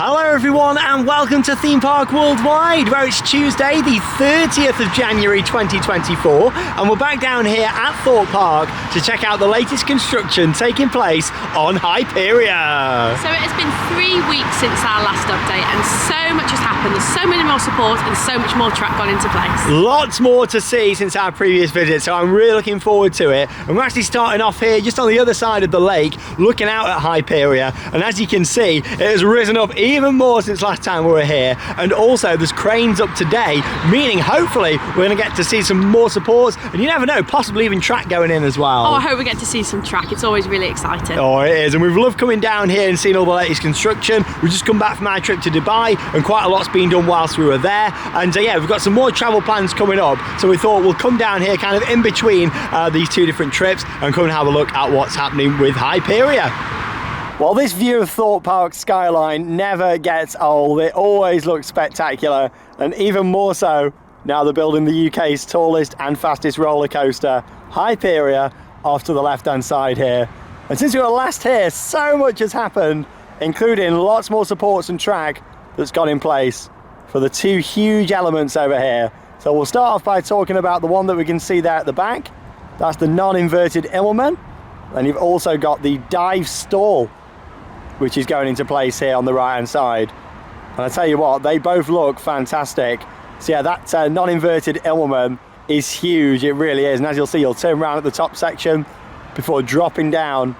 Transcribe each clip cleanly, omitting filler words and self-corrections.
Hello everyone and welcome to Theme Park Worldwide, where it's Tuesday the 30th of January 2024 and we're back down here at Thorpe Park to check out the latest construction taking place on Hyperia. So it has been 3 weeks since our last update and so much has happened. There's so many more supports and so much more track gone into place. Lots more to see since our previous visit, so I'm really looking forward to it. And we're actually starting off here just on the other side of the lake looking out at Hyperia, and as you can see it has risen up even more since last time we were here, and also there's cranes up today, meaning hopefully we're going to get to see some more supports, and you never know, possibly even track going in as well. Oh, I hope we get to see some track. It's always really exciting. Oh, it is, and we've loved coming down here and seeing all the latest construction. We've just come back from our trip to Dubai and quite a lot's been done whilst we were there, and yeah, we've got some more travel plans coming up, so we thought we'll come down here kind of in between these two different trips and come and have a look at what's happening with Hyperia. Well, this view of Thorpe Park skyline never gets old. It always looks spectacular, and even more so now they're building the UK's tallest and fastest roller coaster, Hyperia, off to the left-hand side here. And since we were last here, so much has happened, including lots more supports and track that's got in place for the two huge elements over here. So we'll start off by talking about the one that we can see there at the back. That's the non-inverted Immelmann. And you've also got the dive stall, which is going into place here on the right hand side. And I tell you what, they both look fantastic. So yeah, that non-inverted Immelmann is huge, it really is. And as you'll see, you'll turn around at the top section before dropping down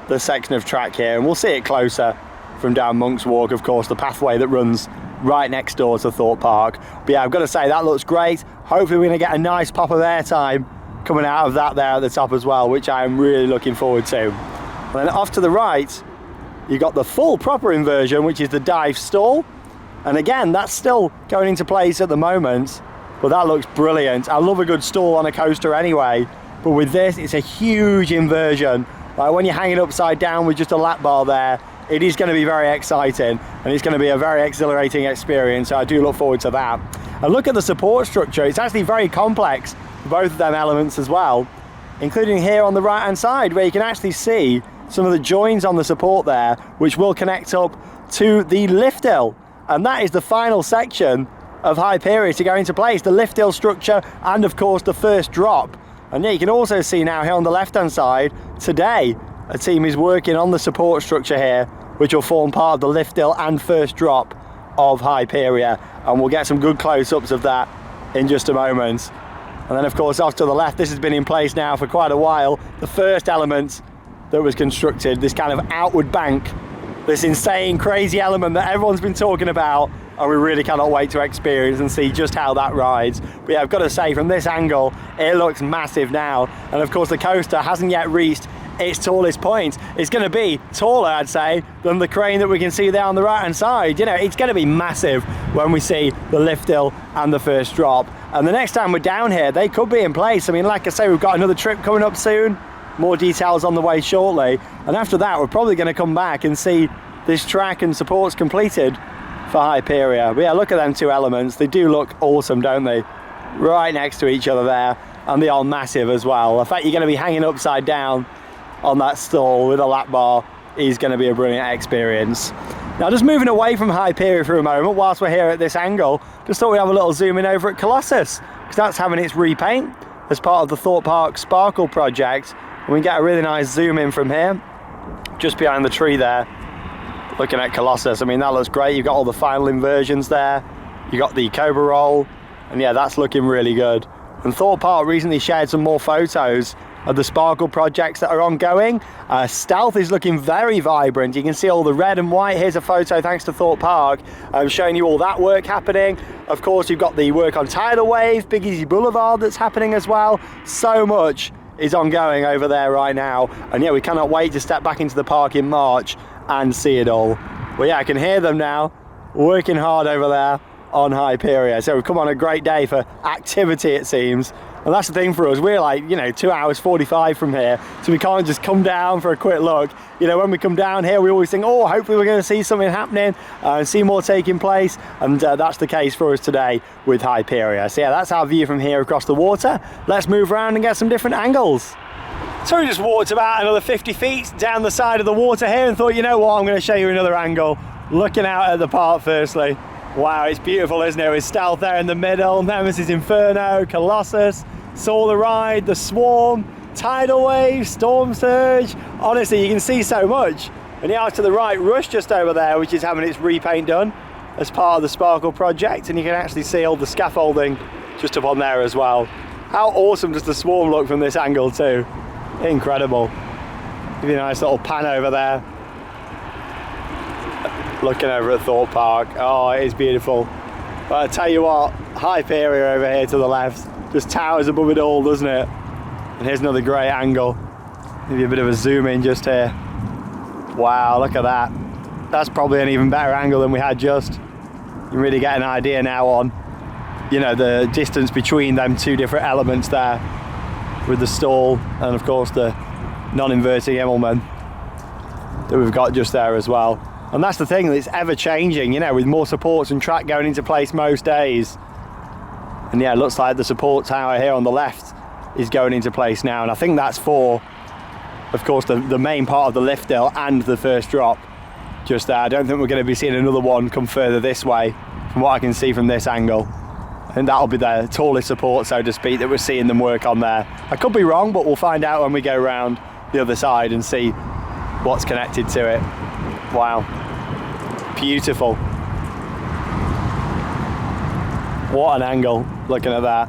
the section of track here. And we'll see it closer from down Monk's Walk, of course, the pathway that runs right next door to Thorpe Park. But yeah, I've got to say, that looks great. Hopefully we're going to get a nice pop of airtime coming out of that there at the top as well, which I am really looking forward to. And then off to the right, you've got the full proper inversion, which is the dive stall. And again, that's still going into place at the moment, but that looks brilliant. I love a good stall on a coaster anyway, but with this, it's a huge inversion. Like when you're hanging upside down with just a lap bar there, it is going to be very exciting, and it's going to be a very exhilarating experience, so I do look forward to that. And look at the support structure. It's actually very complex, both of them elements as well, including here on the right hand side, where you can actually see some of the joins on the support there, which will connect up to the lift hill. And that is the final section of Hyperia to go into place, the lift hill structure and of course the first drop. And yeah, you can also see now here on the left hand side, today a team is working on the support structure here, which will form part of the lift hill and first drop of Hyperia. And we'll get some good close-ups of that in just a moment. And then of course off to the left, this has been in place now for quite a while. The first element that was constructed, this kind of outward bank, this insane, crazy element that everyone's been talking about, and we really cannot wait to experience and see just how that rides. But yeah, I've got to say, from this angle, it looks massive now. And of course, the coaster hasn't yet reached its tallest point. It's going to be taller, I'd say, than the crane that we can see there on the right-hand side. You know, it's going to be massive when we see the lift hill and the first drop. And the next time we're down here, they could be in place. I mean, like I say, we've got another trip coming up soon. More details on the way shortly, and after that we're probably going to come back and see this track and supports completed for Hyperia. But yeah, look at them two elements. They do look awesome, don't they? Right next to each other there, and they are massive as well. The fact you're going to be hanging upside down on that stall with a lap bar is going to be a brilliant experience. Now, just moving away from Hyperia for a moment whilst we're here at this angle, just thought we'd have a little zoom in over at Colossus, because that's having its repaint as part of the Thorpe Park Sparkle project. We can get a really nice zoom in from here, just behind the tree there, looking at Colossus. I mean, that looks great. You've got all the final inversions there. You got the Cobra roll, and yeah, that's looking really good. And Thorpe Park recently shared some more photos of the Sparkle projects that are ongoing. Stealth is looking very vibrant. You can see all the red and white. Here's a photo thanks to Thorpe Park. I'm showing you all that work happening. Of course, you've got the work on Tidal Wave, Big Easy Boulevard that's happening as well. So much is ongoing over there right now, and yeah, we cannot wait to step back into the park in March and see it all. Well, yeah, I can hear them now working hard over there on Hyperia. So we've come on a great day for activity, it seems. And that's the thing for us, we're like, you know, 2 hours 45 from here, so we can't just come down for a quick look. You know, when we come down here, we always think, oh, hopefully we're going to see something happening and see more taking place, and that's the case for us today with Hyperia. So yeah, that's our view from here across the water. Let's move around and get some different angles. So we just walked about another 50 feet down the side of the water here and thought, you know what, I'm going to show you another angle looking out at the park firstly. Wow, it's beautiful, isn't it? With Stealth there in the middle, Nemesis Inferno, Colossus, Saw the Ride, the Swarm, Tidal Wave, Storm Surge. Honestly, you can see so much. And yeah, to the right, Rush just over there, which is having its repaint done as part of the Sparkle project, and you can actually see all the scaffolding just up on there as well. How awesome does the Swarm look from this angle too? Incredible. Give you a nice little pan over there. Looking over at Thorpe Park. Oh, it is beautiful. But I tell you what, Hyperia over here to the left just towers above it all, doesn't it? And here's another great angle. Give you a bit of a zoom in just here. Wow, look at that. That's probably an even better angle than we had just. You can really get an idea now on, you know, the distance between them two different elements there, with the stall and of course the non-inverting Immelmann that we've got just there as well. And that's the thing, that it's ever changing, you know, with more supports and track going into place most days. And yeah, it looks like the support tower here on the left is going into place now, and I think that's for, of course, the main part of the lift hill and the first drop just there. I don't think we're going to be seeing another one come further this way from what I can see from this angle. I think that'll be the tallest support, so to speak, that we're seeing them work on there. I could be wrong, but we'll find out when we go around the other side and see what's connected to it. Wow, beautiful. What an angle, looking at that.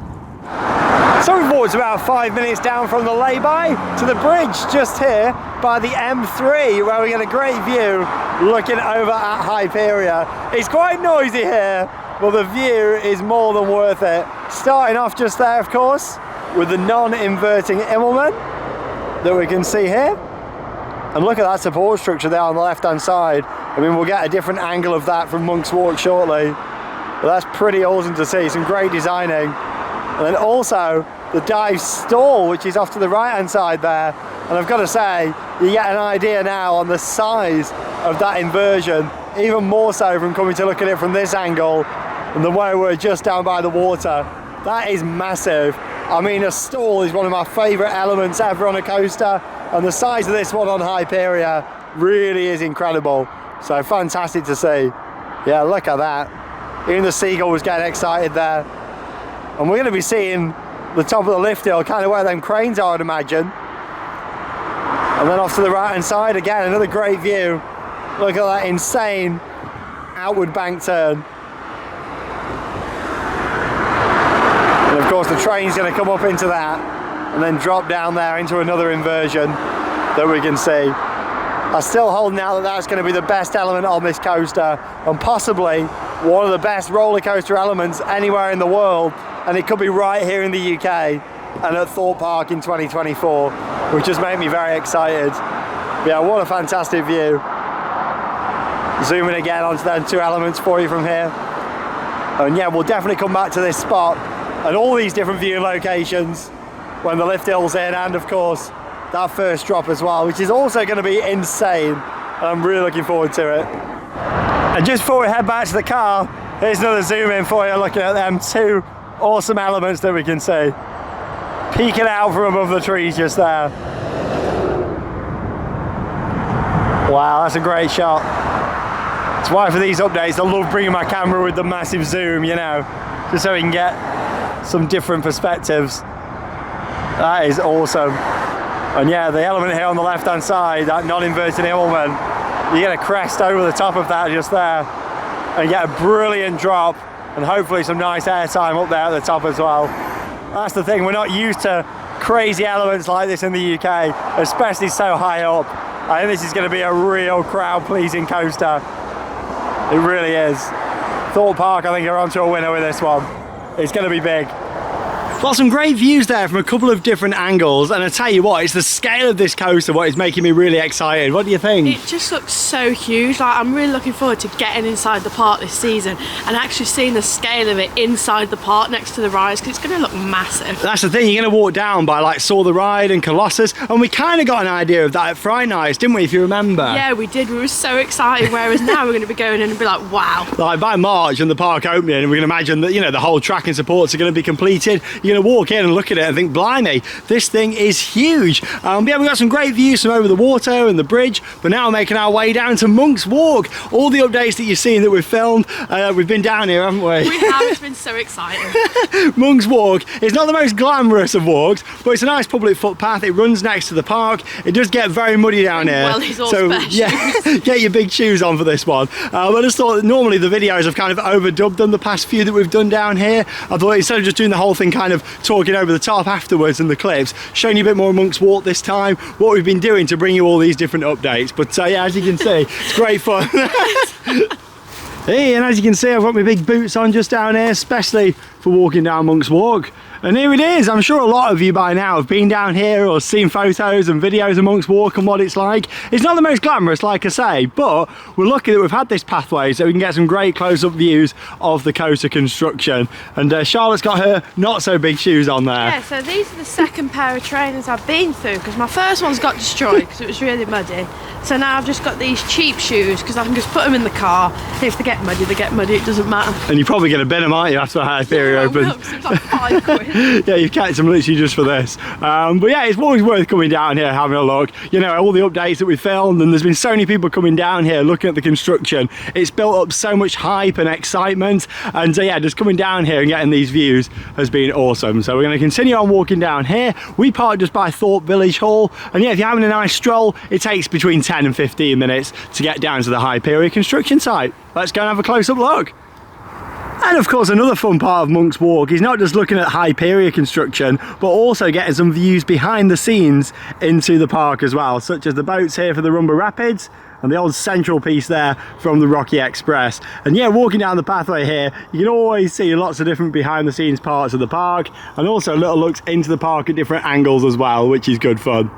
So we've walked about 5 minutes down from the lay-by to the bridge just here by the M3, where we get a great view looking over at Hyperia. It's quite noisy here, but the view is more than worth it. Starting off just there, of course, with the non-inverting Immelmann that we can see here. And look at that support structure there on the left-hand side. I mean, we'll get a different angle of that from Monk's Walk shortly. But that's pretty awesome to see, some great designing. And then also the dive stall, which is off to the right-hand side there. And I've got to say, you get an idea now on the size of that inversion, even more so from coming to look at it from this angle and the way we're just down by the water. That is massive. I mean, a stall is one of my favourite elements ever on a coaster, and the size of this one on Hyperia really is incredible. So fantastic to see. Yeah, look at that. Even the seagull was getting excited there. And we're going to be seeing the top of the lift hill, kind of where them cranes are, I'd imagine. And then off to the right hand side again, another great view. Look at that insane outward bank turn. And of course the train's going to come up into that and then drop down there into another inversion that we can see. I'm still holding out that that's going to be the best element on this coaster, and possibly one of the best roller coaster elements anywhere in the world, and it could be right here in the UK and at Thorpe Park in 2024, which just made me very excited. But yeah, what a fantastic view. Zooming again onto them two elements for you from here. And yeah, we'll definitely come back to this spot and all these different view locations when the lift hill's in, and of course that first drop as well, which is also going to be insane. And I'm really looking forward to it. And just before we head back to the car, here's another zoom in for you, looking at them two awesome elements that we can see peeking out from above the trees just there. Wow, that's a great shot. That's why for these updates I love bringing my camera with the massive zoom, you know, just so we can get some different perspectives. That is awesome. And yeah, the element here on the left hand side, that non-inverting Immelmann, you get a crest over the top of that just there and get a brilliant drop, and hopefully some nice airtime up there at the top as well. That's the thing, we're not used to crazy elements like this in the UK, especially so high up. I think this is going to be a real crowd pleasing coaster. It really is. Thorpe Park, I think, are onto a winner with this one. It's going to be big. Got some great views there from a couple of different angles, and I tell you what, it's the scale of this coaster what is making me really excited. What do you think? It just looks so huge. Like, I'm really looking forward to getting inside the park this season and actually seeing the scale of it inside the park next to the rides, because it's going to look massive. That's the thing, you're going to walk down by like Saw the Ride and Colossus, and we kind of got an idea of that at Fright Nights, didn't we, if you remember? Yeah, we did. We were so excited, whereas now we're going to be going in and be like, wow. Like by March and the park opening, we're going to imagine that, you know, the whole track and supports are going to be completed. You're you're going to walk in and look at it and think, blimey, this thing is huge. Yeah, we've got some great views from over the water and the bridge, but now we're making our way down to Monk's Walk. All the updates that you've seen that we've filmed, we've been down here, haven't we? We have, it's been so exciting. Monk's Walk is not the most glamorous of walks, but it's a nice public footpath. It runs next to the park. It does get very muddy down here. Well, he's all so special. yeah, get your big shoes on for this one. I just thought that normally the videos have kind of overdubbed them, the past few that we've done down here. I thought instead of just doing the whole thing kind of talking over the top afterwards in the clips, showing you a bit more of Monk's Walk this time, what we've been doing to bring you all these different updates. But yeah, as you can see, it's great fun. Hey, and as you can see, I've got my big boots on just down here, especially for walking down Monk's Walk. And here it is. I'm sure a lot of you by now have been down here or seen photos and videos of Monk's Walk and what it's like. It's not the most glamorous, like I say, but we're lucky that we've had this pathway so we can get some great close-up views of the coaster construction. And Charlotte's got her not so big shoes on there. Yeah, so these are the second pair of trainers I've been through, because my first ones got destroyed because it was really muddy. So now I've just got these cheap shoes because I can just put them in the car. If they get muddy, it doesn't matter. And you're probably going to bin them, aren't you, after Hyperia opens? It's like £5. Yeah, you've kept them literally just for this. But yeah, it's always worth coming down here, having a look. You know, all the updates that we filmed, and there's been so many people coming down here looking at the construction. It's built up so much hype and excitement. And yeah, just coming down here and getting these views has been awesome. So we're going to continue on walking down here. We parked just by Thorpe Village Hall. And yeah, if you're having a nice stroll, it takes between 10 and 15 minutes to get down to the Hyperia construction site. Let's go and have a close-up look. And of course, another fun part of Monk's Walk is not just looking at Hyperia construction, but also getting some views behind the scenes into the park as well, such as the boats here for the Rumba Rapids and the old central piece there from the Rocky Express. And yeah, walking down the pathway here, you can always see lots of different behind the scenes parts of the park, and also little looks into the park at different angles as well, which is good fun.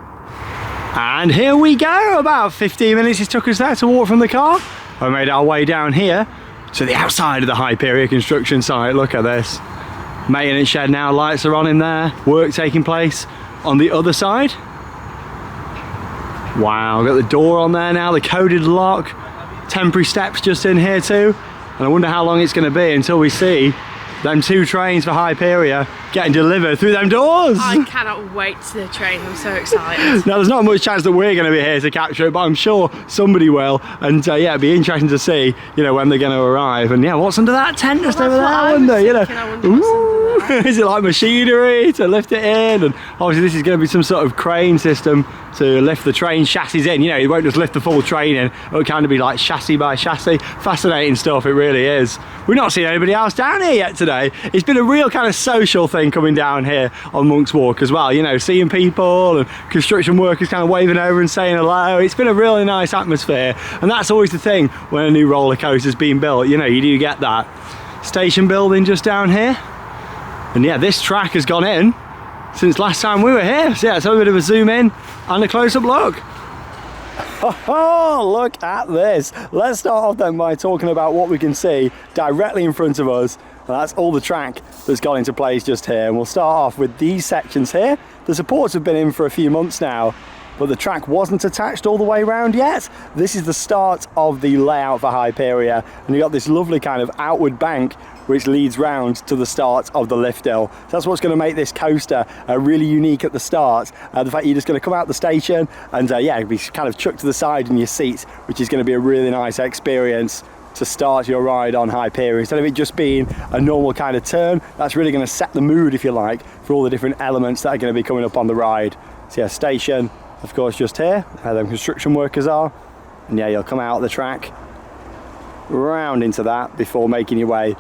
And here we go, about 15 minutes it took us there to walk from the car. I made our way down here to the outside of the Hyperia construction site. Look at this. Maintenance shed now, lights are on in there, work taking place on the other side. Wow, got the door on there now, the coded lock, temporary steps just in here too. And I wonder how long it's going to be until we see them 2 trains for Hyperia getting delivered through them doors. I cannot wait to the train, I'm so excited. Now there's not much chance that we're going to be here to capture it, but I'm sure somebody will. And yeah, it'd be interesting to see, you know, when they're going to arrive. And yeah, what's under that tent just over there, I wonder, you know. Is it like machinery to lift it in? And obviously this is going to be some sort of crane system to lift the train chassis in. You know, it won't just lift the full train in, it'll kind of be like chassis by chassis. Fascinating stuff, it really is. We've not seen anybody else down here yet today. It's been a real kind of social thing coming down here on Monk's Walk as well, you know, seeing people and construction workers kind of waving over and saying hello. It's been a really nice atmosphere, and that's always the thing when a new roller coaster's being built, you know, you do get that. Station building just down here, and yeah, this track has gone in since last time we were here. So yeah, let's have a bit of a zoom in and a close-up look. Oh, look at this. Let's start off then by talking about what we can see directly in front of us. And that's all the track that's gone into place just here. And we'll start off with these sections here. The supports have been in for a few months now, but the track wasn't attached all the way around yet. This is the start of the layout for Hyperia, and you've got this lovely kind of outward bank which leads round to the start of the lift hill. So that's what's going to make this coaster really unique at the start. The fact you're just going to come out the station and yeah, be kind of chucked to the side in your seats, which is going to be a really nice experience to start your ride on Hyperia. Instead of it just being a normal kind of turn, that's really going to set the mood, if you like, for all the different elements that are going to be coming up on the ride. So yeah, station, of course, just here, where the construction workers are. And yeah, you'll come out the track, round into that before making your way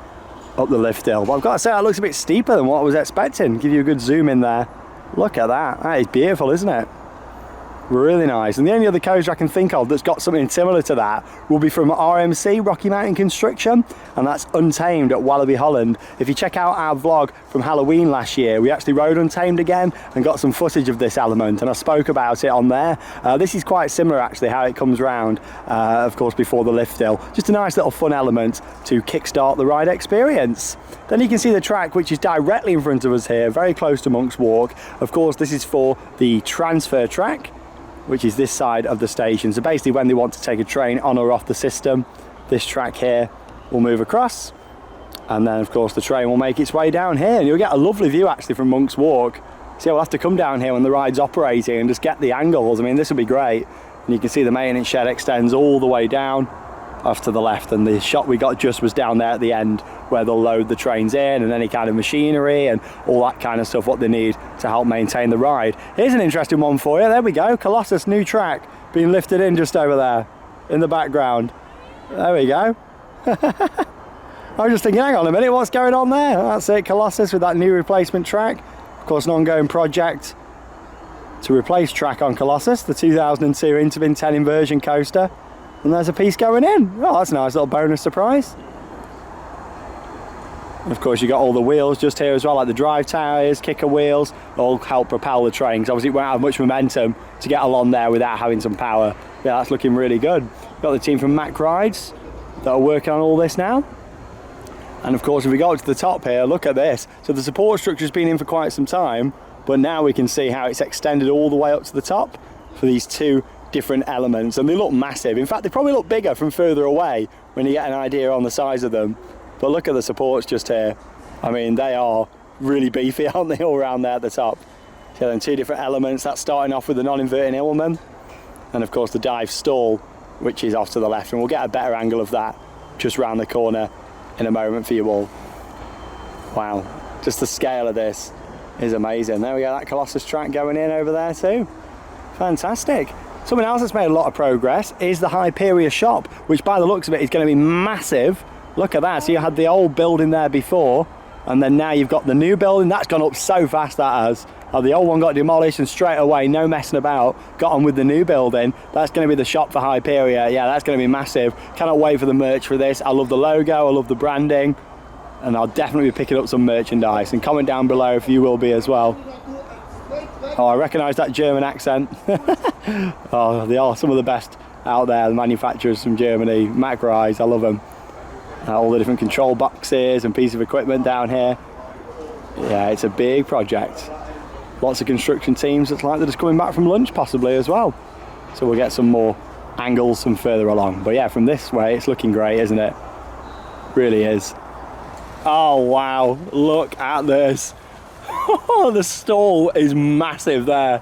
up the lift hill. But I've got to say, that looks a bit steeper than what I was expecting. Give you a good zoom in there. Look at that. That is beautiful, isn't it? Really nice. And the only other coaster I can think of that's got something similar to that will be from RMC, Rocky Mountain Construction, and that's Untamed at Wallaby Holland. If you check out our vlog from Halloween last year, we actually rode Untamed again and got some footage of this element, and I spoke about it on there. This is quite similar actually, how it comes round, of course, before the lift hill. Just a nice little fun element to kickstart the ride experience. Then you can see the track, which is directly in front of us here, very close to Monk's Walk. Of course, this is for the transfer track, which is this side of the station. So basically when they want to take a train on or off the system, this track here will move across. And then of course the train will make its way down here, and you'll get a lovely view actually from Monk's Walk. So we'll have to come down here when the ride's operating and just get the angles. I mean, this will be great. And you can see the maintenance shed extends all the way down off to the left, and the shot we got just was down there at the end where they'll load the trains in and any kind of machinery and all that kind of stuff, what they need to help maintain the ride. Here's an interesting one for you. There we go, Colossus new track being lifted in just over there in the background. There we go. I was just thinking, hang on a minute, what's going on there? That's it, Colossus with that new replacement track. Of course, an ongoing project to replace track on Colossus, the 2002 Intervin 10 inversion coaster. And there's a piece going in. Oh, that's a nice little bonus surprise. And of course, you got all the wheels just here as well, like the drive tires, kicker wheels, all help propel the train, because obviously it won't have much momentum to get along there without having some power. Yeah, that's looking really good. Got the team from Mack Rides that are working on all this now. And of course, if we go up to the top here, look at this. So the support structure's been in for quite some time, but now we can see how it's extended all the way up to the top for these two different elements, and they look massive. In fact, they probably look bigger from further away when you get an idea on the size of them. But look at the supports just here. I mean, they are really beefy, aren't they, all around there at the top. So then two different elements. That's starting off with the non-inverting Immelmann, and of course the dive stall, which is off to the left, and we'll get a better angle of that just round the corner in a moment for you all. Wow, just the scale of this is amazing. There we go, that Colossus track going in over there too. Fantastic. Something else that's made a lot of progress is the Hyperia shop, which by the looks of it is going to be massive. Look at that. So you had the old building there before, and then now you've got the new building. That's gone up so fast, that has. The old one got demolished, and straight away, no messing about, got on with the new building. That's going to be the shop for Hyperia. Yeah, that's going to be massive. Cannot wait for the merch for this. I love the logo, I love the branding, and I'll definitely be picking up some merchandise. And comment down below if you will be as well. Oh, I recognise that German accent. Oh, they are some of the best out there, the manufacturers from Germany. Mack Rides, I love them. All the different control boxes and pieces of equipment down here. Yeah, it's a big project. Lots of construction teams, it's like they're just coming back from lunch possibly as well. So we'll get some more angles from further along. But yeah, from this way, it's looking great, isn't it? Really is. Oh wow, look at this. The stall is massive there.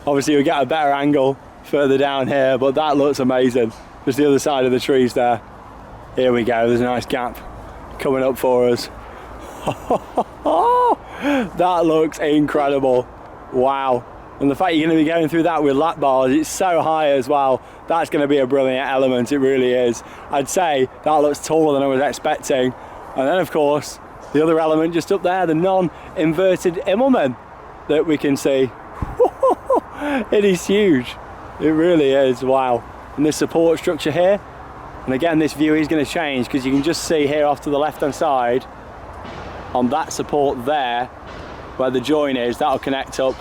Obviously you'll get a better angle further down here, but that looks amazing. Just the other side of the trees there. Here we go, there's a nice gap coming up for us. That looks incredible. Wow. And the fact you're going to be going through that with lap bars, it's so high as well. That's going to be a brilliant element, it really is. I'd say that looks taller than I was expecting. And then of course, the other element just up there, the non-inverted Immelmann that we can see. It is huge. It really is, wow. And this support structure here, and again this view is going to change because you can just see here off to the left hand side on that support there where the join is, that'll connect up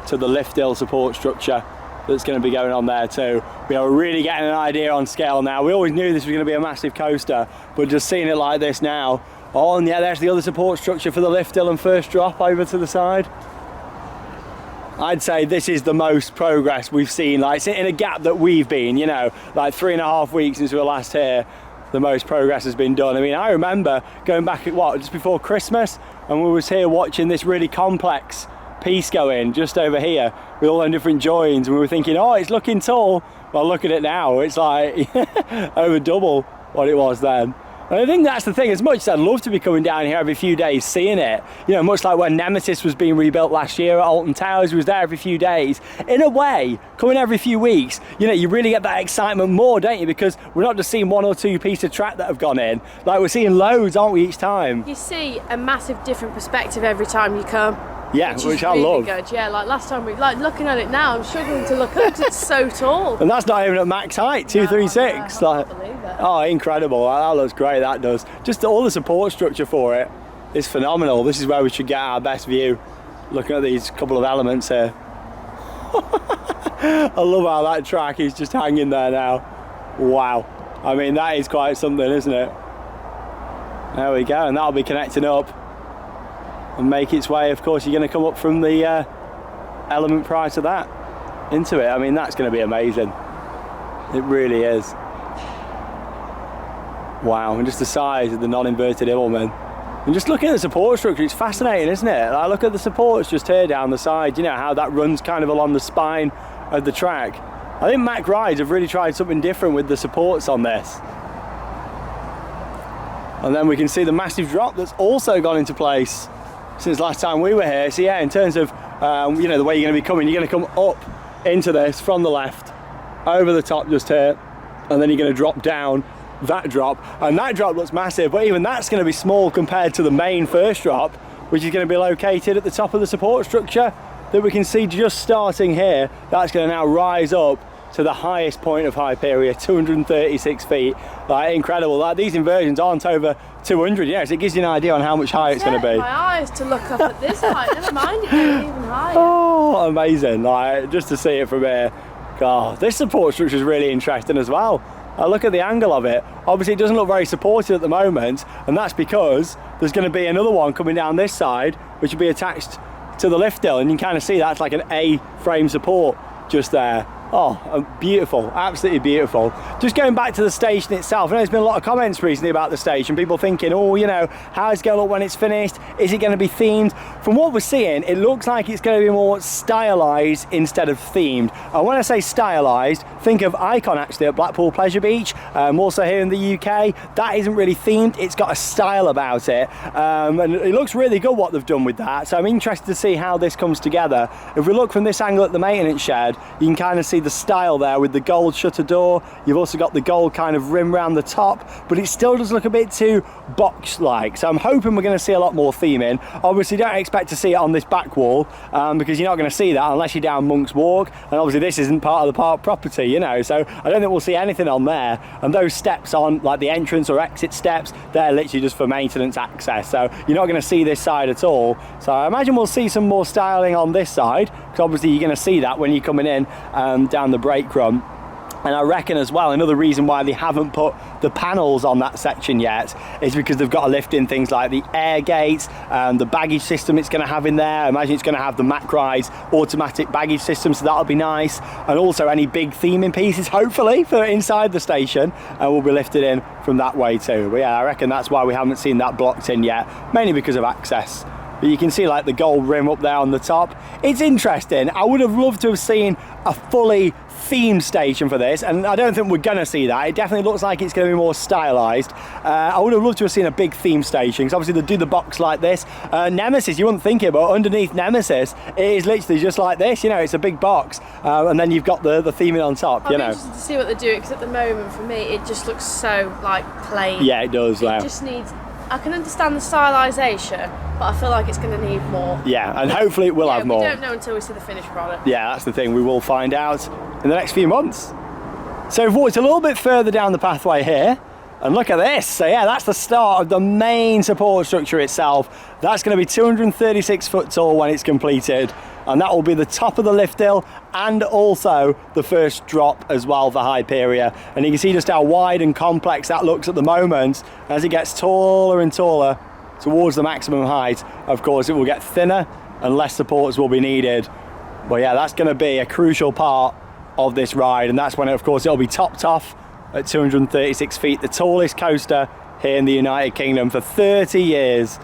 to the lift hill support structure that's going to be going on there too. We are really getting an idea on scale now. We always knew this was going to be a massive coaster, but just seeing it like this now. Oh, and yeah, there's the other support structure for the lift hill and first drop over to the side. I'd say this is the most progress we've seen, like in a gap that we've been, you know, like 3.5 weeks since we were last here. The most progress has been done. I mean, I remember going back at just before Christmas, and we was here watching this really complex piece go in just over here with all them different joins, and we were thinking, oh, it's looking tall. Well, look at it now, it's like over double what it was then. And I think that's the thing, as much as I'd love to be coming down here every few days seeing it, you know, much like when Nemesis was being rebuilt last year at Alton Towers, we was there every few days. In a way, coming every few weeks, you know, you really get that excitement more, don't you? Because we're not just seeing one or two pieces of track that have gone in, like we're seeing loads, aren't we, each time? You see a massive different perspective every time you come. Yeah, which I love. Good. Yeah, like last time looking at it now, I'm struggling to look up because it's so tall. And that's not even at max height, 236. No, I can't believe it. Oh, incredible! That looks great. That does. Just all the support structure for it is phenomenal. This is where we should get our best view. Looking at these couple of elements here. I love how that track is just hanging there now. Wow. I mean, that is quite something, isn't it? There we go, and that'll be connecting up and make its way. Of course, you're going to come up from the element prior to that into it. I mean, that's going to be amazing. It really is. Wow, and just the size of the non-inverted Immelmann. And just looking at the support structure, it's fascinating, isn't it? Like, look at the supports just here down the side, you know, how that runs kind of along the spine of the track. I think Mack Rides have really tried something different with the supports on this. And then we can see the massive drop that's also gone into place since last time we were here. So yeah, in terms of, you know, the way you're going to be coming, you're going to come up into this from the left, over the top just here, and then you're going to drop down that drop, and that drop looks massive, but even that's going to be small compared to the main first drop, which is going to be located at the top of the support structure that we can see just starting here. That's going to now rise up to the highest point of Hyperia, 236 feet. Like, incredible. Like, these inversions aren't over 200 yet, so it gives you an idea on how much higher it's going to be. My eyes to look up at this height, never mind it going even higher. Oh, amazing. Like, just to see it from here. God, this support structure is really interesting as well. Look at the angle of it. Obviously it doesn't look very supported at the moment, and that's because there's going to be another one coming down this side which will be attached to the lift hill, and you can kind of see that's like an A-frame support just there. Oh, beautiful, absolutely beautiful. Just going back to the station itself, I know there's been a lot of comments recently about the station, people thinking, oh, you know, how's it going to look when it's finished? Is it going to be themed? From what we're seeing, it looks like it's going to be more stylized instead of themed. And when I say stylized, think of Icon actually at Blackpool Pleasure Beach, also here in the UK. That isn't really themed, it's got a style about it, and it looks really good what they've done with that. So I'm interested to see how this comes together. If we look from this angle at the maintenance shed, you can kind of see the style there with the gold shutter door. You've also got the gold kind of rim around the top, but it still does look a bit too box-like. So I'm hoping we're going to see a lot more theming. Obviously don't expect to see it on this back wall, because you're not going to see that unless you're down Monk's Walk, and obviously this isn't part of the park property, you know, so I don't think we'll see anything on there. And those steps on, like the entrance or exit steps, they're literally just for maintenance access, so you're not going to see this side at all. So I imagine we'll see some more styling on this side, because obviously you're going to see that when you're coming in down the brake run. And I reckon as well, another reason why they haven't put the panels on that section yet is because they've got to lift in things like the air gates, the baggage system it's going to have in there. I imagine it's going to have the Mack Rides automatic baggage system, so that'll be nice. And also any big theming pieces, hopefully, for inside the station, will be lifted in from that way too. But yeah, I reckon that's why we haven't seen that blocked in yet, mainly because of access. But you can see like the gold rim up there on the top. It's interesting. I would have loved to have seen a fully themed station for this, and I don't think we're gonna see that. It definitely looks like it's gonna be more stylized. I would have loved to have seen a big theme station, because obviously they do the box like this. Nemesis, you wouldn't think it, but underneath Nemesis, it is literally just like this, you know, it's a big box, and then you've got the theming on top, you know. I'm interested to see what they're doing, because at the moment, for me, it just looks so, like, plain. Yeah, it does. It just needs... I can understand the stylisation, but I feel like it's going to need more. Yeah, and hopefully it will have more. We don't know until we see the finished product. Yeah, that's the thing. We will find out in the next few months. So we've walked a little bit further down the pathway here, and look at this. So yeah, that's the start of the main support structure itself. That's going to be 236 foot tall when it's completed, and that will be the top of the lift hill and also the first drop as well for Hyperia. And you can see just how wide and complex that looks at the moment. As it gets taller and taller towards the maximum height, of course it will get thinner and less supports will be needed. But yeah, that's going to be a crucial part of this ride, and that's when of course it'll be topped off at 236 feet, the tallest coaster here in the United Kingdom for 30 years.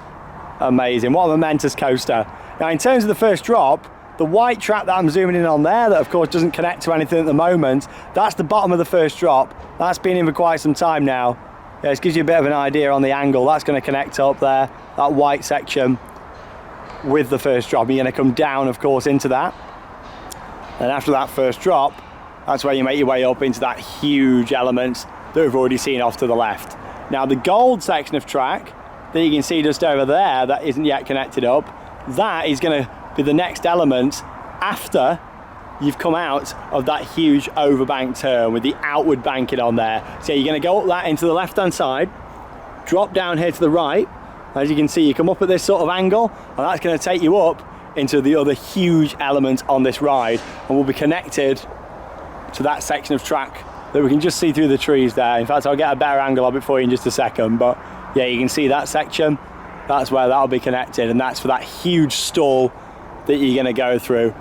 Amazing, what a momentous coaster. Now in terms of the first drop, the white track that I'm zooming in on there, that of course doesn't connect to anything at the moment, that's the bottom of the first drop. That's been in for quite some time now. Yeah, this gives you a bit of an idea on the angle. That's going to connect up there, that white section with the first drop. You're going to come down of course into that, and after that first drop, that's where you make your way up into that huge element that we've already seen off to the left. Now the gold section of track that you can see just over there that isn't yet connected up, that is going to be the next element after you've come out of that huge overbank turn with the outward banking on there. So you're going to go up that into the left hand side, drop down here to the right. As you can see, you come up at this sort of angle, and that's going to take you up into the other huge element on this ride, and will be connected to that section of track that we can just see through the trees there. In fact, I'll get a better angle of it for you in just a second, but yeah, you can see that section. That's where that'll be connected, and that's for that huge stall that you're going to go through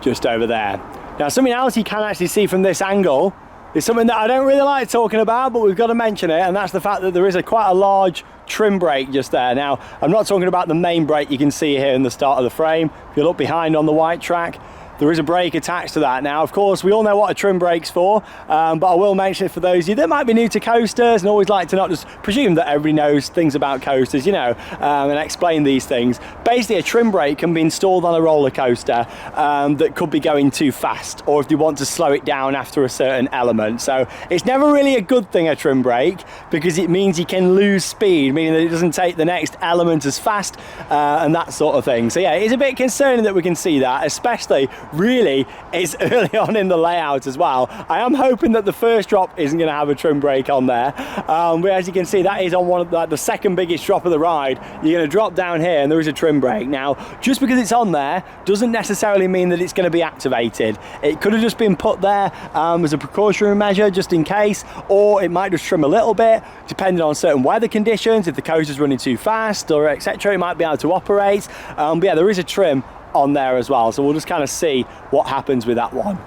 just over there. Now something else you can actually see from this angle is something that I don't really like talking about, but we've got to mention it, and that's the fact that there is quite a large trim brake just there. Now, I'm not talking about the main brake you can see here in the start of the frame. If you look behind on the white track, there is a brake attached to that. Now, of course, we all know what a trim brake's for, but I will mention it for those of you that might be new to coasters and always like to not just presume that everybody knows things about coasters, you know, and explain these things. Basically, a trim brake can be installed on a roller coaster that could be going too fast, or if you want to slow it down after a certain element. So it's never really a good thing, a trim brake, because it means you can lose speed, meaning that it doesn't take the next element as fast and that sort of thing. So yeah, it's a bit concerning that we can see that, especially really it's early on in the layout as well. I am hoping that the first drop isn't going to have a trim brake on there, but as you can see, that is on one of the second biggest drop of the ride. You're going to drop down here and there is a trim brake. Now, just because it's on there doesn't necessarily mean that it's going to be activated. It could have just been put there as a precautionary measure just in case, or it might just trim a little bit depending on certain weather conditions. If the coaster's running too fast or etc., it might be able to operate. But yeah, there is a trim on there as well, so we'll just kind of see what happens with that one.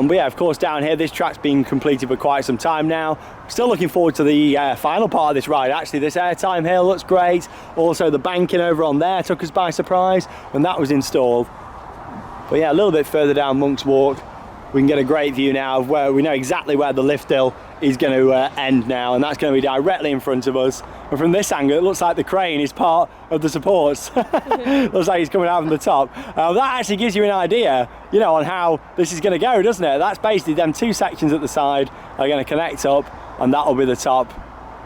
But yeah, of course, down here, this track's been completed for quite some time now. Still looking forward to the final part of this ride. Actually, this airtime here looks great. Also, the banking over on there took us by surprise when that was installed. But yeah, a little bit further down Monk's Walk, we can get a great view now of where we know exactly where the lift hill is going to end now, and that's going to be directly in front of us. And from this angle, it looks like the crane is part of the supports. Looks like he's coming out from the top. That actually gives you an idea, you know, on how this is going to go, doesn't it? That's basically them two sections at the side are going to connect up, and that'll be the top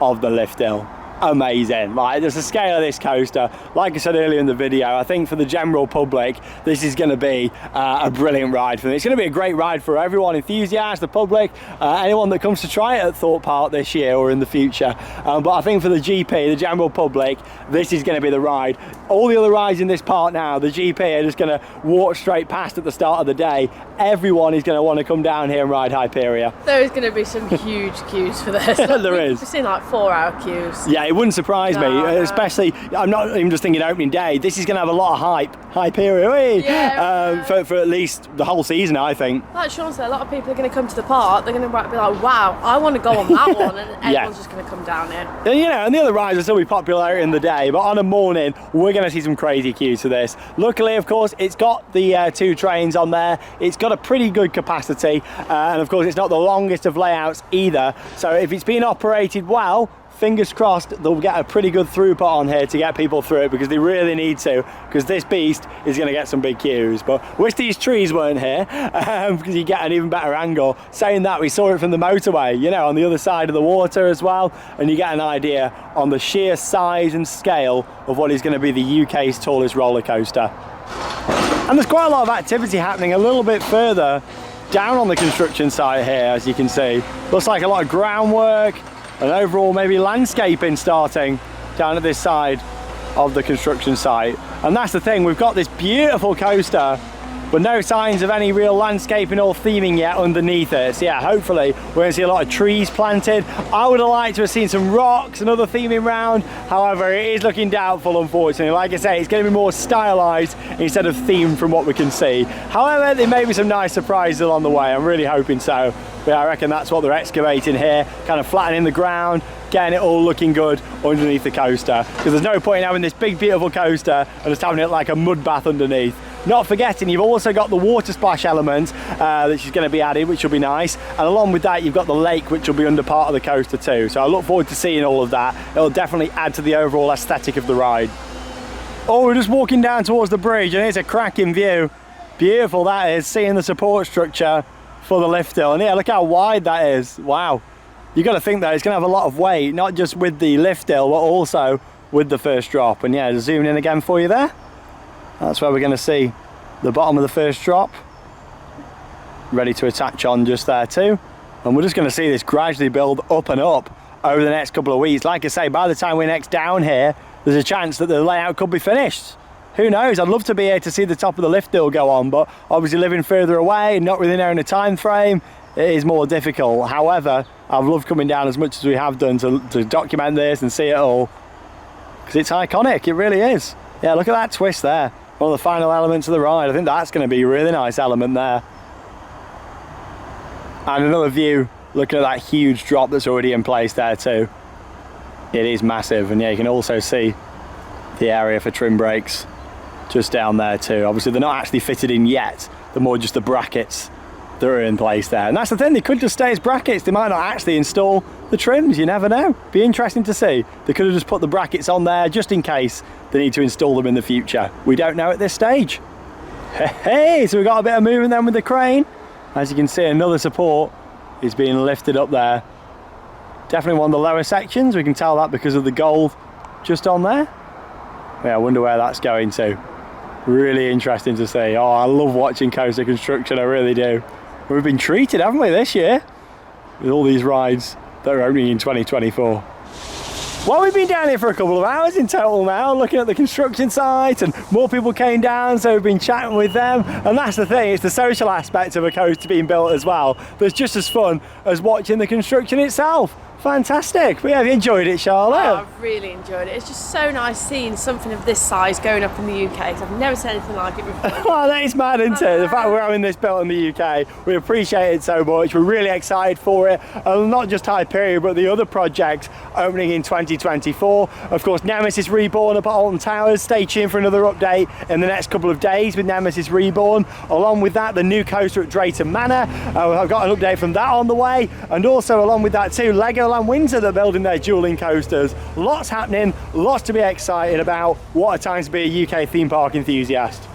of the lift hill. Amazing. Like, there's a scale of this coaster, like I said earlier in the video, I think for the general public this is going to be a brilliant ride for them. It's going to be a great ride for everyone, enthusiasts, the public, anyone that comes to try it at Thorpe Park this year or in the future. But I think for the GP, the general public, this is going to be the ride. All the other rides in this park now, the GP are just going to walk straight past at the start of the day. Everyone is going to want to come down here and ride Hyperia. There is going to be some huge queues for this. There is. We've seen like 4-hour queues. Yeah, it wouldn't surprise me, especially, I'm not even just thinking opening day, this is going to have a lot of Hyperia, yeah, for at least the whole season, I think. Like Sean said, a lot of people are going to come to the park, they're going to be like, wow, I want to go on that one, and everyone's just going to come down here. And, you know, and the other rides will still be popular in the day, but on a morning, we're going to see some crazy queues for this. Luckily, of course, it's got the 2 trains on there, it's got a pretty good capacity, and of course, it's not the longest of layouts either, so if it's being operated well, fingers crossed they'll get a pretty good throughput on here to get people through it, because they really need to, because this beast is going to get some big queues. But wish these trees weren't here, because you get an even better angle. Saying that, we saw it from the motorway, you know, on the other side of the water as well, and you get an idea on the sheer size and scale of what is going to be the UK's tallest roller coaster. And there's quite a lot of activity happening a little bit further down on the construction site here, as you can see. Looks like a lot of groundwork and overall maybe landscaping starting down at this side of the construction site. And that's the thing, we've got this beautiful coaster but no signs of any real landscaping or theming yet underneath it. So yeah, hopefully we're going to see a lot of trees planted. I would have liked to have seen some rocks and other theming round, however it is looking doubtful, unfortunately. Like I say, it's going to be more stylized instead of themed from what we can see. However, there may be some nice surprises along the way, I'm really hoping so. But yeah, I reckon that's what they're excavating here, kind of flattening the ground, getting it all looking good underneath the coaster, because there's no point in having this big beautiful coaster and just having it like a mud bath underneath. Not forgetting, you've also got the water splash element that is going to be added, which will be nice, and along with that you've got the lake, which will be under part of the coaster too. So I look forward to seeing all of that. It'll definitely add to the overall aesthetic of the ride. Oh, we're just walking down towards the bridge and it's a cracking view. Beautiful that is, seeing the support structure for the lift hill. And yeah, look how wide that is. Wow. You've got to think that it's going to have a lot of weight, not just with the lift hill, but also with the first drop. And yeah, zooming in again for you there. That's where we're going to see the bottom of the first drop. Ready to attach on just there too. And we're just going to see this gradually build up and up over the next couple of weeks. Like I say, by the time we're next down here, there's a chance that the layout could be finished. Who knows? I'd love to be here to see the top of the lift hill go on, but obviously living further away and not really knowing a time frame, it is more difficult. However, I've loved coming down as much as we have done to document this and see it all, because it's iconic, it really is. Yeah, look at that twist there. One of the final elements of the ride. I think that's going to be a really nice element there. And another view Looking at that huge drop that's already in place there too. It is massive, and yeah, you can also see the area for trim brakes just down there too. Obviously they're not actually fitted in yet, they're more just the brackets that are in place there. And that's the thing, they could just stay as brackets, they might not actually install the trims, you never know. Be interesting to see. They could have just put the brackets on there just in case they need to install them in the future. We don't know at this stage. Hey, so we've got a bit of movement then with the crane. As you can see, another support is being lifted up there. Definitely one of the lower sections, we can tell that because of the gold just on there. Yeah, I wonder where that's going to. Really interesting to see. Oh, I love watching coaster construction, I really do. We've been treated, haven't we, this year? With all these rides that are opening in 2024. Well, we've been down here for a couple of hours in total now, looking at the construction site, and more people came down, so we've been chatting with them. And that's the thing, it's the social aspect of a coaster being built as well that's just as fun as watching the construction itself. Fantastic. But yeah, have you enjoyed it, Charlotte? Oh, I've really enjoyed it. It's just so nice seeing something of this size going up in the UK, because I've never seen anything like it before. Oh, that is mad, isn't it? The fact we're having this built in the UK, we appreciate it so much. We're really excited for it. And not just Hyperia, but the other projects opening in 2024. Of course, Nemesis Reborn up at Alton Towers. Stay tuned for another update in the next couple of days with Nemesis Reborn. Along with that, the new coaster at Drayton Manor. I've got an update from that on the way. And also along with that too, Legoland Windsor, they're building their dueling coasters. Lots happening, lots to be excited about. What a time to be a UK theme park enthusiast.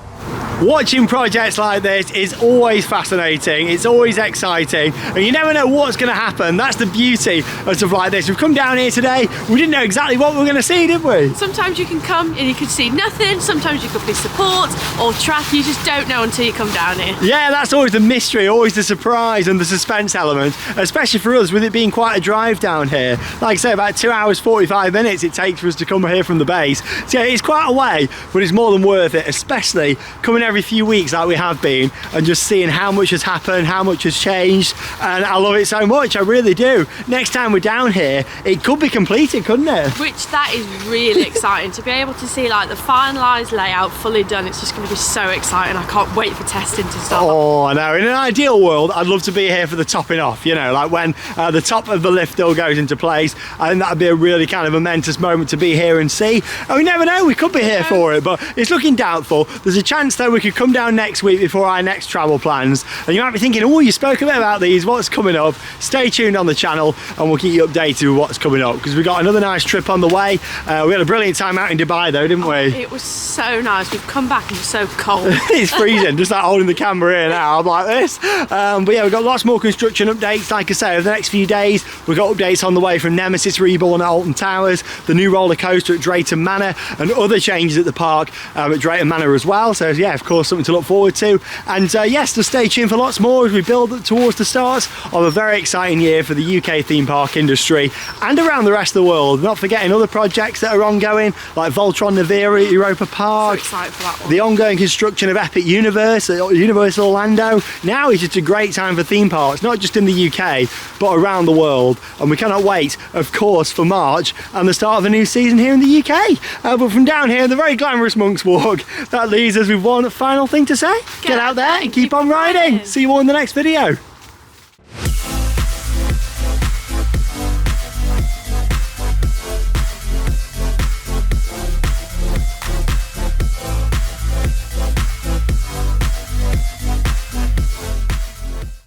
Watching projects like this is always fascinating, it's always exciting, and you never know what's going to happen. That's the beauty of stuff like this. We've come down here today, we didn't know exactly what we were going to see, did we? Sometimes you can come and you could see nothing, sometimes you could be support or track, you just don't know until you come down here. Yeah, that's always the mystery, always the surprise and the suspense element, especially for us with it being quite a drive down here. Like I say, about 2 hours 45 minutes it takes for us to come here from the base. So yeah, it's quite a way, but it's more than worth it, especially coming every few weeks like we have been and just seeing how much has happened, how much has changed, and I love it so much, I really do. Next time we're down here, it could be completed, couldn't it? Which that is really exciting to be able to see like the finalised layout fully done. It's just going to be so exciting. I can't wait for testing to start. Oh, I know. In an ideal world, I'd love to be here for the topping off, you know, like when the top of the lift all goes into place. I think that'd be a really kind of momentous moment to be here and see. And we never know, we could be here for it, but it's looking doubtful. There's a chance though we could come down next week before our next travel plans, and you might be thinking, oh, you spoke a bit about these, what's coming up? Stay tuned on the channel and we'll keep you updated with what's coming up, because we've got another nice trip on the way. We had a brilliant time out in Dubai though, didn't we? It was so nice. We've come back and it's so cold. It's freezing, just like holding the camera here now, I'm like this. But yeah, we've got lots more construction updates, like I say, over the next few days. We've got updates on the way from Nemesis Reborn at Alton Towers, the new roller coaster at Drayton Manor, and other changes at the park at Drayton Manor as well. So yeah, of course, something to look forward to. And yes, just stay tuned for lots more as we build towards the start of a very exciting year for the UK theme park industry and around the rest of the world. Not forgetting other projects that are ongoing, like Voltron Hyperia at Europa Park, So excited for that one. the ongoing construction of Epic Universe at Universal Orlando. Now is just a great time for theme parks, not just in the UK, but around the world. And we cannot wait, of course, for March and the start of a new season here in the UK. But from down here, the very glamorous Monk's Walk, that leaves us with one final thing to say. Get out there and keep on riding. See you all in the next video.